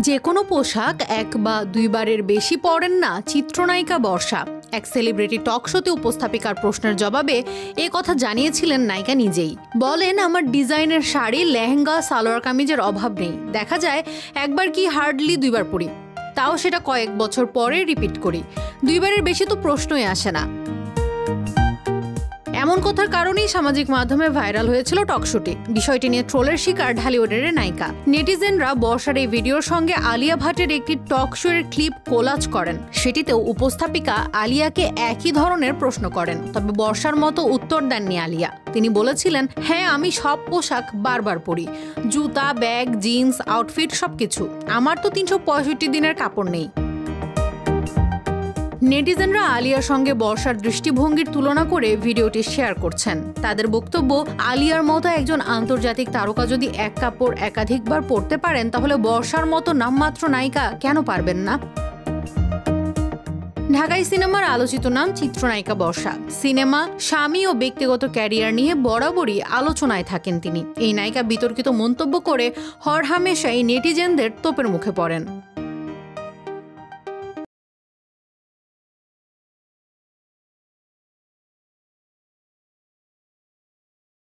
যে কোনো পোশাক এক বা দুইবারের বেশি পরেন না চিত্রনায়িকা বর্ষা। এক সেলিব্রিটি টক শোতে উপস্থাপিকার প্রশ্নের জবাবে এ কথা জানিয়েছিলেন নায়িকা নিজেই। বলেন, আমার ডিজাইনের শাড়ি, লেহেঙ্গা, সালোয়ার কামিজের অভাব নেই। দেখা যায় একবার কি হার্ডলি দুইবার পরি, তাও সেটা কয়েক বছর পরে রিপিট করি। দুইবারের বেশি তো প্রশ্নই আসে না। এমন কথার কারণেই সামাজিক মাধ্যমে ভাইরাল হয়েছিল টকশোটি। বিষয়টি নিয়ে ট্রোলের শিকার ঢালিউডের নায়িকা। নেটিজেনরা বর্ষার এই ভিডিওর সঙ্গে আলিয়া ভাটের একটি টক শো এর ক্লিপ কোলাজ করেন। সেটিতেও উপস্থাপিকা আলিয়াকে একই ধরনের প্রশ্ন করেন, তবে বর্ষার মতো উত্তর দেননি আলিয়া। তিনি বলেছিলেন, হ্যাঁ, আমি সব পোশাক বারবার পরি, জুতা, ব্যাগ, জিন্স, আউটফিট সবকিছু। আমার তো 365 দিনের কাপড় নেই। নেটিজেনরা আলিয়ার সঙ্গে বর্ষার দৃষ্টিভঙ্গির তুলনা করে ভিডিওটি শেয়ার করছেন। তাদের বক্তব্য, আলিয়ার মতো একজন আন্তর্জাতিক তারকা যদি এক কাপড় একাধিকবার পরতে পারেন, তাহলে বর্ষার মতো নামমাত্র নায়িকা কেন পারবেন না? ঢাকাই সিনেমার আলোচিত নাম চিত্রনায়িকা বর্ষা। সিনেমা, স্বামী ও ব্যক্তিগত ক্যারিয়ার নিয়ে বরাবরই আলোচনায় থাকেন তিনি। এই নায়িকা বিতর্কিত মন্তব্য করে হরহামেশাই নেটিজেনদের তোপের মুখে পড়েন।